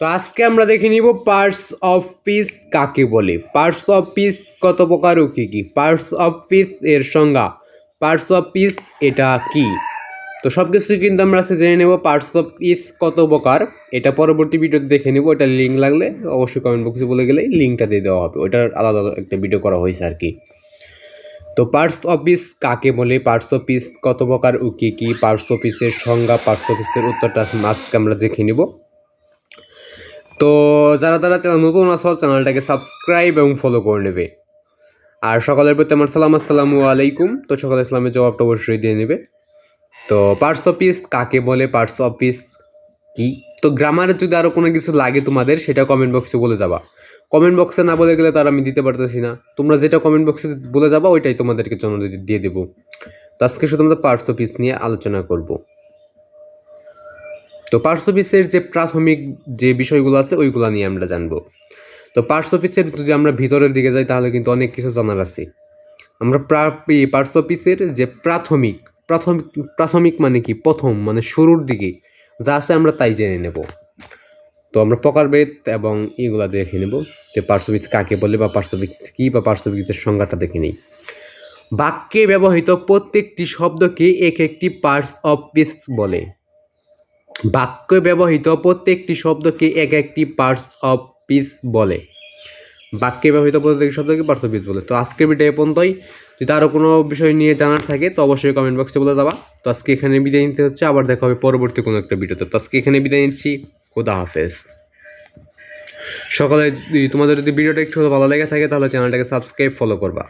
তো আজকে আমরা দেখে নিব পার্টস অফ পিস কাকে বলে, পার্টস অফ পিস কত প্রকার ও কী কী, পার্টস অফ পিস এর সংজ্ঞা, পার্টস অফ পিস এটা কি। তো সব কিছু কিন্তু আমরা আজকে জেনে নেব। পার্টস অফ পিস কত প্রকার এটা পরবর্তী ভিডিওতে দেখে নেব। ওটার লিঙ্ক লাগলে অবশ্যই কমেন্ট বক্সে বলে গেলে লিঙ্কটা দিয়ে দেওয়া হবে, ওটার আলাদা একটা ভিডিও করা হয়েছে আর কি। তো পার্টস অফ পিস কাকে বলে, পার্টস অফ পিস কত প্রকার ও কী কী, পার্টস অফ পিসের সংজ্ঞা, পার্টস অফ পিসের উত্তরটা আজকে আমরা দেখে নিব। তো যারা চ্যানেল নতুন আছো চ্যানেলটাকে সাবস্ক্রাইব এবং ফলো করে নেবে। আর সকলের প্রতি আমার আসসালামু আলাইকুম। তো সকল ইসলামের জবাবটা অবশ্যই দিয়ে নেবে। তো পার্টস অফ পিস কাকে বলে, পার্টস অফ পিস কি। তো গ্রামারে যদি আরও কোনো কিছু লাগে তোমাদের সেটা কমেন্ট বক্সে বলে যাবা। কমেন্ট বক্সে না বলে গেলে তার আমি দিতে পারতেছি না। তোমরা যেটা কমেন্ট বক্সে বলে যাবা ওইটাই তোমাদেরকে জন্য দিয়ে দেবো। তো আজকে শুধু আমরা পার্টস অফ পিস নিয়ে আলোচনা করব। তো পার্টস অফ পিসের যে প্রাথমিক যে বিষয়গুলো আছে ওইগুলো নিয়ে আমরা জানবো। তো পার্টস অফ পিসের যদি আমরা ভিতরের দিকে যাই তাহলে কিন্তু অনেক কিছু জানার আছে। আমরা পার্টস অফ পিসের যে প্রাথমিক মানে কি, প্রথম মানে শুরুর দিকে যা আছে আমরা তাই জেনে নেব। তো আমরা প্রকারভেদ এবং এইগুলা দেখে নেব যে পার্টস অফ পিস কাকে বলে বা পার্টস অফ পিস কী বা পার্টস অফ পিসের সংজ্ঞাটা দেখে নিই। বাক্যে ব্যবহৃত প্রত্যেকটি শব্দকে এক একটি পার্টস অফ পিস বলে। বাক্যে ব্যবহৃত প্রত্যেকটি শব্দকে এক একটি পার্টস অফ পিস বলে। বাক্যে ব্যবহৃত প্রত্যেকটি শব্দকে পার্টস অফ পিস বলে। তো আজকের ভিডিও এ পর্যন্তই। যদি আরও কোনো বিষয় নিয়ে জানার থাকে তো অবশ্যই কমেন্ট বক্সে বলে যাবা। তো আজকে এখানে বিদায় নিতে হচ্ছে, আবার দেখা হবে পরবর্তী কোনো একটা ভিডিওতে। তো আজকে এখানে বিদায় নিচ্ছি। খোদা হাফেজ। সকালে তোমাদের যদি ভিডিওটা একটু ভালো লেগে থাকে তাহলে চ্যানেলটাকে সাবস্ক্রাইব ফলো করবা।